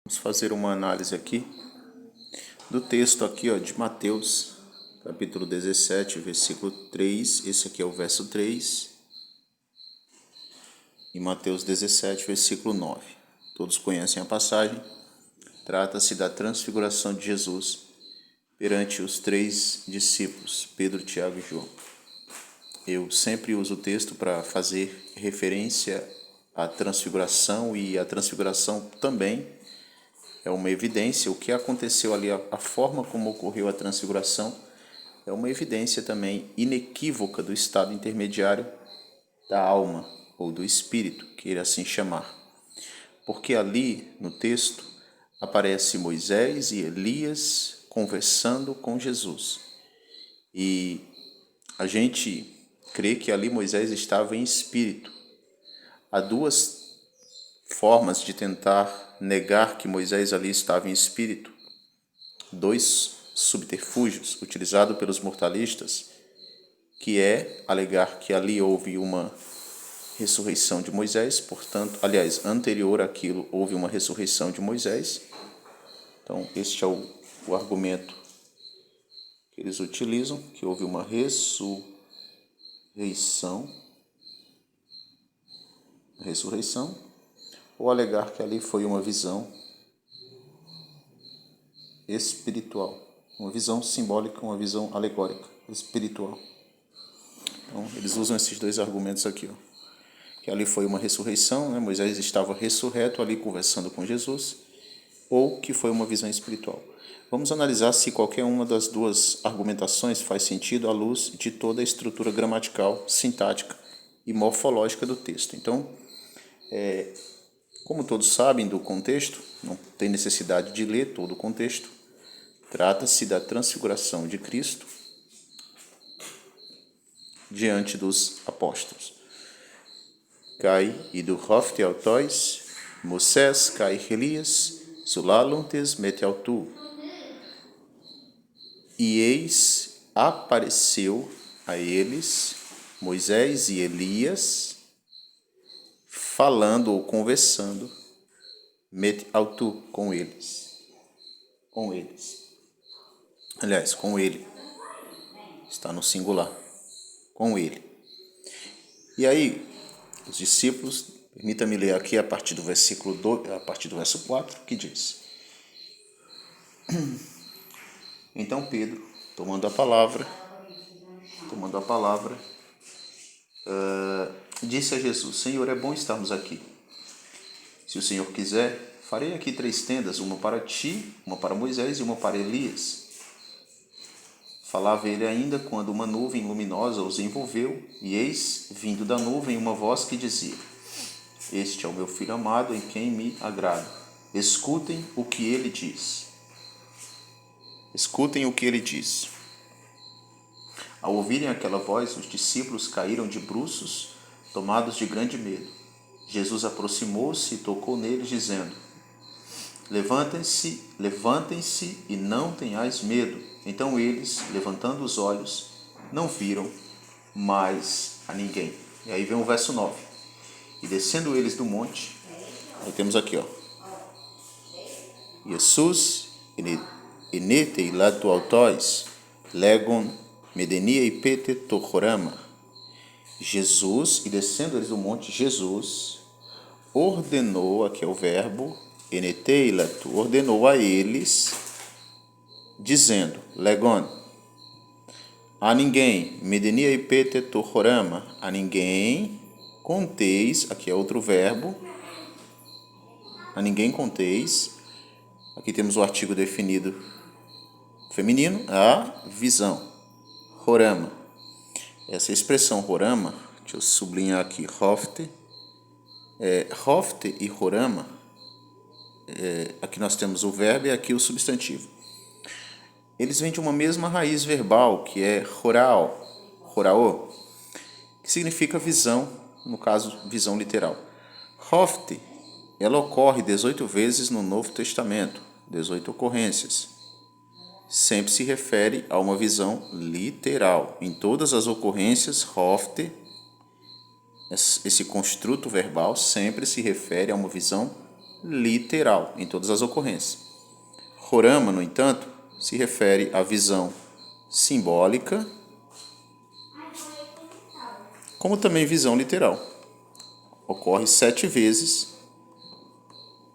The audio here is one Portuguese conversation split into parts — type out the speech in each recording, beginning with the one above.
Vamos fazer uma análise aqui do texto aqui, de Mateus, capítulo 17, versículo 3. Esse aqui é o verso 3. E Mateus 17, versículo 9. Todos conhecem a passagem. Trata-se da transfiguração de Jesus perante os 3 discípulos, Pedro, Tiago e João. Eu sempre uso o texto para fazer referência à transfiguração, e a transfiguração também é uma evidência. O que aconteceu ali, a forma como ocorreu a transfiguração, é uma evidência também inequívoca do estado intermediário da alma, ou do espírito, queira assim chamar. Porque ali, no texto, aparece Moisés e Elias conversando com Jesus. E a gente crê que ali Moisés estava em espírito. Há duas formas de tentar negar que Moisés ali estava em espírito. 2 subterfúgios utilizados pelos moralistas, que é alegar que ali houve uma ressurreição de Moisés, portanto, aliás, anterior àquilo houve uma ressurreição de Moisés. Então, este é o argumento que eles utilizam, que houve uma ressurreição, ou alegar que ali foi uma visão espiritual, uma visão simbólica, uma visão alegórica, espiritual. Então, eles usam esses 2 argumentos aqui, que ali foi uma ressurreição, Moisés estava ressurreto ali conversando com Jesus, ou que foi uma visão espiritual. Vamos analisar se qualquer uma das 2 argumentações faz sentido à luz de toda a estrutura gramatical, sintática e morfológica do texto. Então, como todos sabem do contexto, não tem necessidade de ler todo o contexto. Trata-se da transfiguração de Cristo diante dos apóstolos. Kai idu hofte autois, Moisés kai Elias, sulaluntes meteautu. E eis apareceu a eles Moisés e Elias falando ou conversando meteautu, com eles. Aliás, com ele. Está no singular. Com ele. E aí, os discípulos, permita-me ler aqui a partir do versículo 2, a partir do verso 4, que diz: Então Pedro, tomando a palavra, disse a Jesus: Senhor, é bom estarmos aqui. Se o Senhor quiser, farei aqui 3 tendas, uma para ti, uma para Moisés e uma para Elias. Falava ele ainda quando uma nuvem luminosa os envolveu, e eis, vindo da nuvem, uma voz que dizia: Este é o meu filho amado, em quem me agrado. Escutem o que ele diz. Escutem o que ele diz. Ao ouvirem aquela voz, os discípulos caíram de bruços, tomados de grande medo. Jesus aproximou-se e tocou neles, dizendo: Levantem-se e não tenhais medo. Então eles, levantando os olhos, não viram mais a ninguém. E aí vem o verso 9. E descendo eles do monte, aí temos aqui, Jesus inete latu autóis, legon medenia e pete tochorama. Jesus, e descendo eles do monte, Jesus ordenou, aqui é o verbo, eneteilato, ordenou a eles, dizendo, legon, a ninguém, medenia e pete tochorama, a ninguém conteis, aqui é outro verbo, a ninguém conteis, aqui temos o artigo definido feminino, a visão, horama. Essa expressão horama, deixa eu sublinhar aqui, hofte e horama, aqui nós temos o verbo e aqui o substantivo. Eles vêm de uma mesma raiz verbal, que é horao, que significa visão, no caso, visão literal. Hofte, ela ocorre 18 vezes no Novo Testamento, 18 ocorrências. Sempre se refere a uma visão literal. Em todas as ocorrências, hofte, esse construto verbal, sempre se refere a uma visão literal em todas as ocorrências. Horama, no entanto, se refere à visão simbólica, como também visão literal. Ocorre 7 vezes,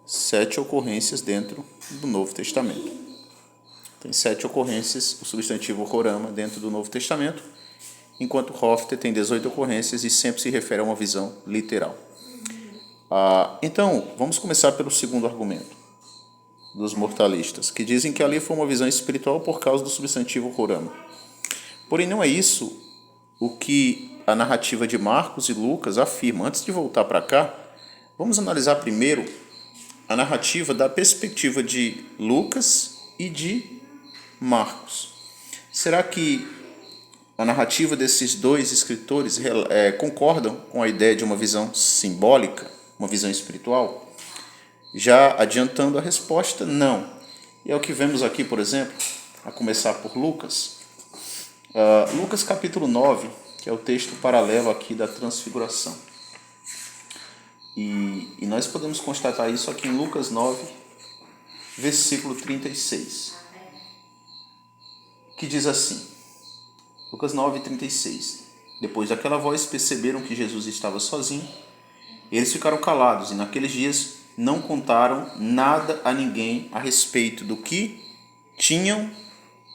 7 ocorrências dentro do Novo Testamento. Tem 7 ocorrências, o substantivo horama dentro do Novo Testamento, enquanto Hofte tem 18 ocorrências e sempre se refere a uma visão literal. Então, vamos começar pelo segundo argumento dos mortalistas, que dizem que ali foi uma visão espiritual por causa do substantivo horama. Porém, não é isso o que a narrativa de Marcos e Lucas afirma. Antes de voltar para cá, vamos analisar primeiro a narrativa da perspectiva de Lucas e de Marcos. Será que a narrativa desses dois escritores concordam com a ideia de uma visão simbólica, uma visão espiritual? Já adiantando a resposta, não. E é o que vemos aqui, por exemplo, a começar por Lucas. Lucas capítulo 9, que é o texto paralelo aqui da transfiguração. E nós podemos constatar isso aqui em Lucas 9, versículo 36, que diz assim, Lucas 9, 36. Depois daquela voz perceberam que Jesus estava sozinho, eles ficaram calados e naqueles dias não contaram nada a ninguém a respeito do que tinham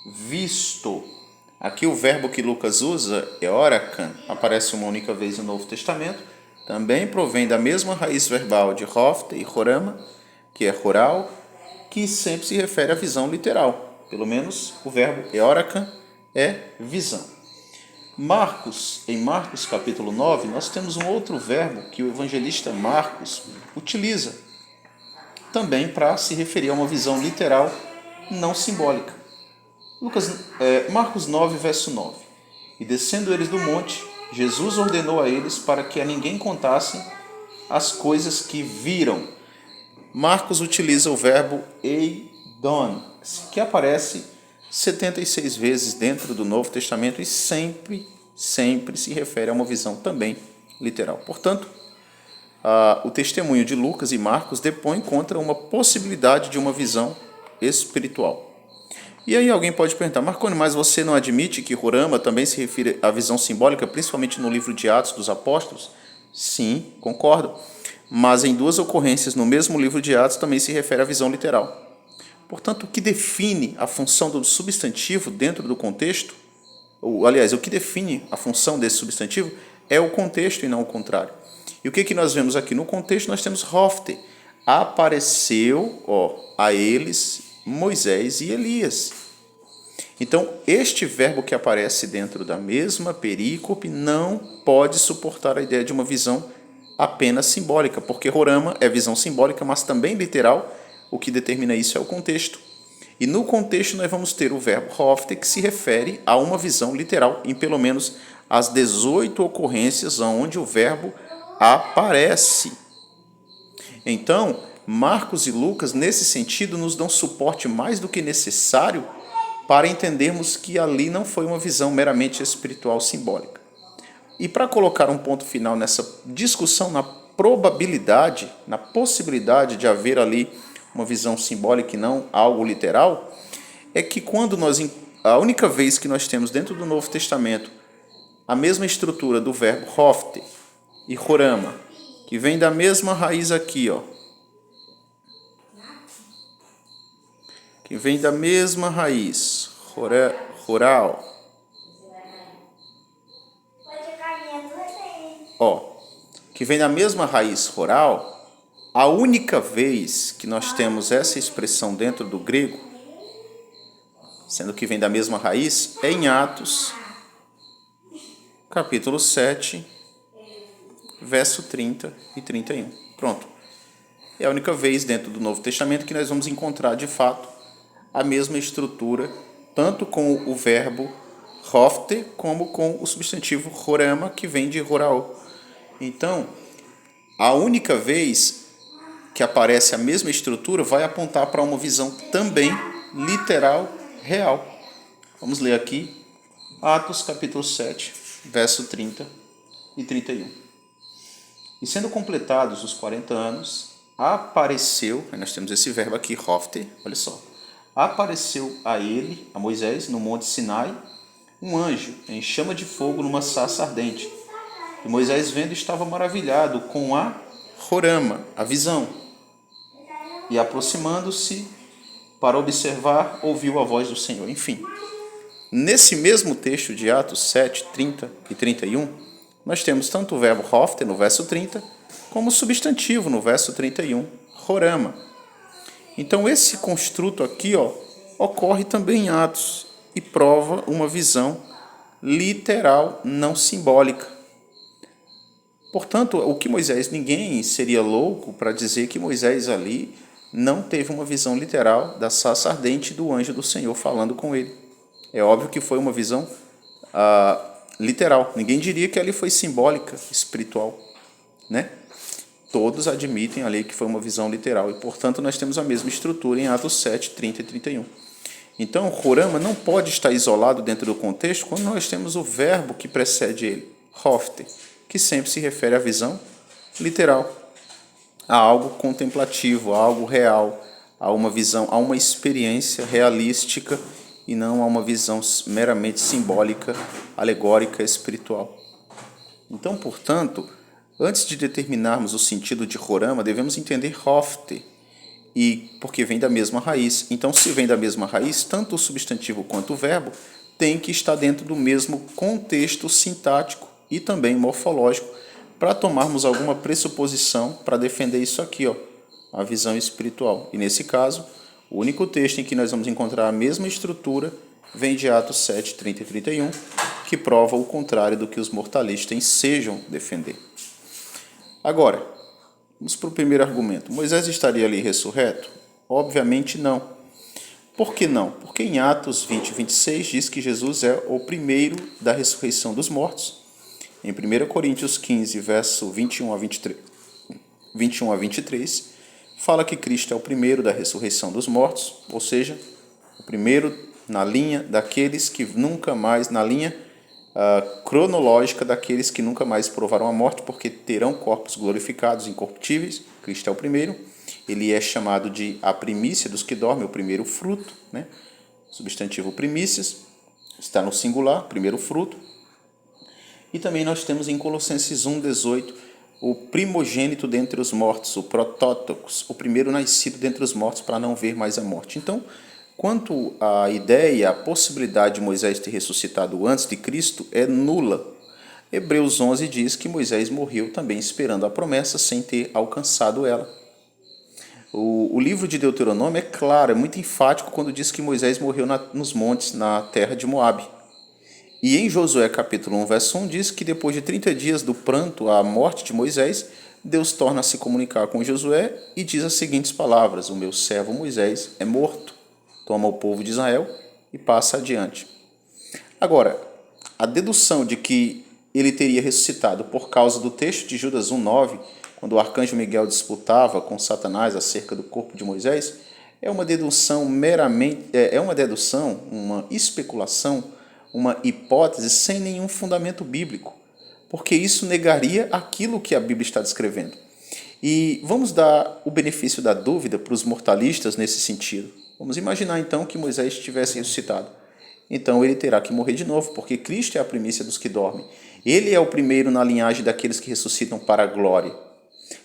visto. Aqui o verbo que Lucas usa, eorakan, aparece uma única vez no Novo Testamento, também provém da mesma raiz verbal de Hofte e Horama, que é rural, que sempre se refere à visão literal. Pelo menos o verbo eorakan é visão. Em Marcos capítulo 9, nós temos um outro verbo que o evangelista Marcos utiliza também para se referir a uma visão literal, não simbólica. Marcos 9, verso 9. E descendo eles do monte, Jesus ordenou a eles para que a ninguém contassem as coisas que viram. Marcos utiliza o verbo eidon, que aparece 76 vezes dentro do Novo Testamento e sempre se refere a uma visão também literal. Portanto, o testemunho de Lucas e Marcos depõe contra uma possibilidade de uma visão espiritual. E aí alguém pode perguntar, Marconi, mas você não admite que Horama também se refere à visão simbólica, principalmente no livro de Atos dos Apóstolos? Sim, concordo. Mas em 2 ocorrências no mesmo livro de Atos também se refere à visão literal. Portanto, o que define a função do substantivo dentro do contexto, o que define a função desse substantivo é o contexto e não o contrário. E o que nós vemos aqui? No contexto nós temos Hofte. Apareceu a eles Moisés e Elias. Então, este verbo que aparece dentro da mesma perícope não pode suportar a ideia de uma visão apenas simbólica, porque Horama é visão simbólica, mas também literal. O que determina isso é o contexto. E no contexto nós vamos ter o verbo Hofte, que se refere a uma visão literal, em pelo menos as 18 ocorrências onde o verbo aparece. Então, Marcos e Lucas, nesse sentido, nos dão suporte mais do que necessário para entendermos que ali não foi uma visão meramente espiritual simbólica. E para colocar um ponto final nessa discussão na probabilidade, na possibilidade de haver ali uma visão simbólica e não algo literal, é que a única vez que nós temos dentro do Novo Testamento a mesma estrutura do verbo Hofte e Horama, que vem da mesma raiz aqui, que vem da mesma raiz, rural, que vem da mesma raiz rural, a única vez que nós temos essa expressão dentro do grego, sendo que vem da mesma raiz, é em Atos, capítulo 7, verso 30 e 31. Pronto. É a única vez dentro do Novo Testamento que nós vamos encontrar, de fato, a mesma estrutura, tanto com o verbo Hofte, como com o substantivo Horama, que vem de rural. Então, a única vez que aparece a mesma estrutura vai apontar para uma visão também literal, real. Vamos ler aqui, Atos capítulo 7, verso 30 e 31. E sendo completados os 40 anos, apareceu, aí nós temos esse verbo aqui, hofte, olha só, apareceu a ele, a Moisés, no monte Sinai, um anjo em chama de fogo numa sarça ardente. E Moisés, vendo, estava maravilhado com a Rorama, a visão. E aproximando-se para observar, ouviu a voz do Senhor. Enfim, nesse mesmo texto de Atos 7, 30 e 31, nós temos tanto o verbo hofte, no verso 30, como o substantivo, no verso 31, Rorama. Então, esse construto aqui ocorre também em Atos e prova uma visão literal, não simbólica. Portanto, o que Moisés, ninguém seria louco para dizer que Moisés ali não teve uma visão literal da sarça ardente do anjo do Senhor falando com ele. É óbvio que foi uma visão literal. Ninguém diria que ali foi simbólica, espiritual, né? Todos admitem ali que foi uma visão literal. E, portanto, nós temos a mesma estrutura em Atos 7, 30 e 31. Então, Rorama não pode estar isolado dentro do contexto quando nós temos o verbo que precede ele, hofte, que sempre se refere à visão literal, a algo contemplativo, a algo real, a uma visão, a uma experiência realística e não a uma visão meramente simbólica, alegórica, espiritual. Então, portanto, antes de determinarmos o sentido de Rorama, devemos entender hofte, e porque vem da mesma raiz. Então, se vem da mesma raiz, tanto o substantivo quanto o verbo tem que estar dentro do mesmo contexto sintático e também morfológico para tomarmos alguma pressuposição para defender isso aqui, a visão espiritual. E nesse caso, o único texto em que nós vamos encontrar a mesma estrutura vem de Atos 7, 30 e 31, que prova o contrário do que os moralistas ensejam defender. Agora, vamos para o primeiro argumento. Moisés estaria ali ressurreto? Obviamente não. Por que não? Porque em Atos 20 e 26 diz que Jesus é o primeiro da ressurreição dos mortos. Em 1 Coríntios 15, verso 21 a 23, fala que Cristo é o primeiro da ressurreição dos mortos, ou seja, o primeiro na linha daqueles que nunca mais, na linha cronológica daqueles que nunca mais provaram a morte, porque terão corpos glorificados, incorruptíveis. Cristo é o primeiro. Ele é chamado de a primícia dos que dormem, o primeiro fruto, né? Substantivo primícias, está no singular, primeiro fruto. E também nós temos em Colossenses 1,18 o primogênito dentre os mortos, o protótocos, o primeiro nascido dentre os mortos para não ver mais a morte. Então, quanto à ideia, a possibilidade de Moisés ter ressuscitado antes de Cristo é nula. Hebreus 11 diz que Moisés morreu também esperando a promessa sem ter alcançado ela. O livro de Deuteronômio é claro, é muito enfático quando diz que Moisés morreu nos montes, na terra de Moabe. E em Josué capítulo 1, verso 1, diz que depois de 30 dias do pranto à morte de Moisés, Deus torna a se comunicar com Josué e diz as seguintes palavras: o meu servo Moisés é morto. Toma o povo de Israel e passa adiante. Agora, a dedução de que ele teria ressuscitado por causa do texto de Judas 1,9, quando o arcanjo Miguel disputava com Satanás acerca do corpo de Moisés, é uma dedução uma especulação, uma hipótese sem nenhum fundamento bíblico, porque isso negaria aquilo que a Bíblia está descrevendo. E vamos dar o benefício da dúvida para os mortalistas nesse sentido. Vamos imaginar então que Moisés tivesse ressuscitado. Então ele terá que morrer de novo, porque Cristo é a primícia dos que dormem. Ele é o primeiro na linhagem daqueles que ressuscitam para a glória.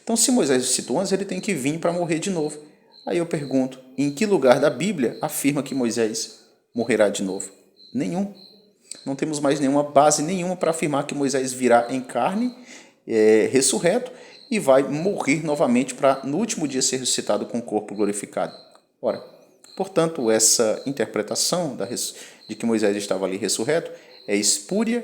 Então, se Moisés ressuscitou antes, ele tem que vir para morrer de novo. Aí eu pergunto, em que lugar da Bíblia afirma que Moisés morrerá de novo? Nenhum. Não temos mais nenhuma base nenhuma para afirmar que Moisés virá em carne, ressurreto, e vai morrer novamente para no último dia ser ressuscitado com o corpo glorificado. Ora, portanto, essa interpretação de que Moisés estava ali ressurreto é espúria,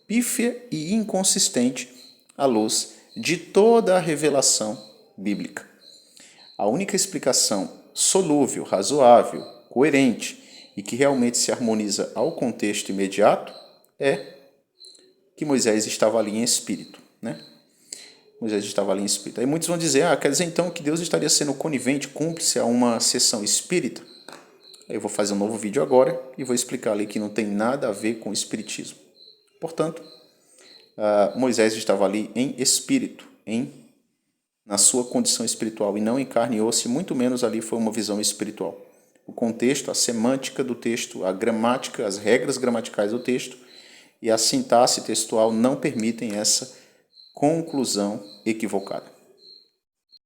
pífia e inconsistente à luz de toda a revelação bíblica. A única explicação solúvel, razoável, coerente e que realmente se harmoniza ao contexto imediato é que Moisés estava ali em espírito, né? Moisés estava ali em espírito. Aí muitos vão dizer, quer dizer então que Deus estaria sendo conivente, cúmplice a uma sessão espírita? Eu vou fazer um novo vídeo agora e vou explicar ali que não tem nada a ver com o espiritismo. Portanto, Moisés estava ali em espírito, na sua condição espiritual e não em carne e osso, muito menos ali foi uma visão espiritual. O contexto, a semântica do texto, a gramática, as regras gramaticais do texto e a sintaxe textual não permitem essa conclusão equivocada.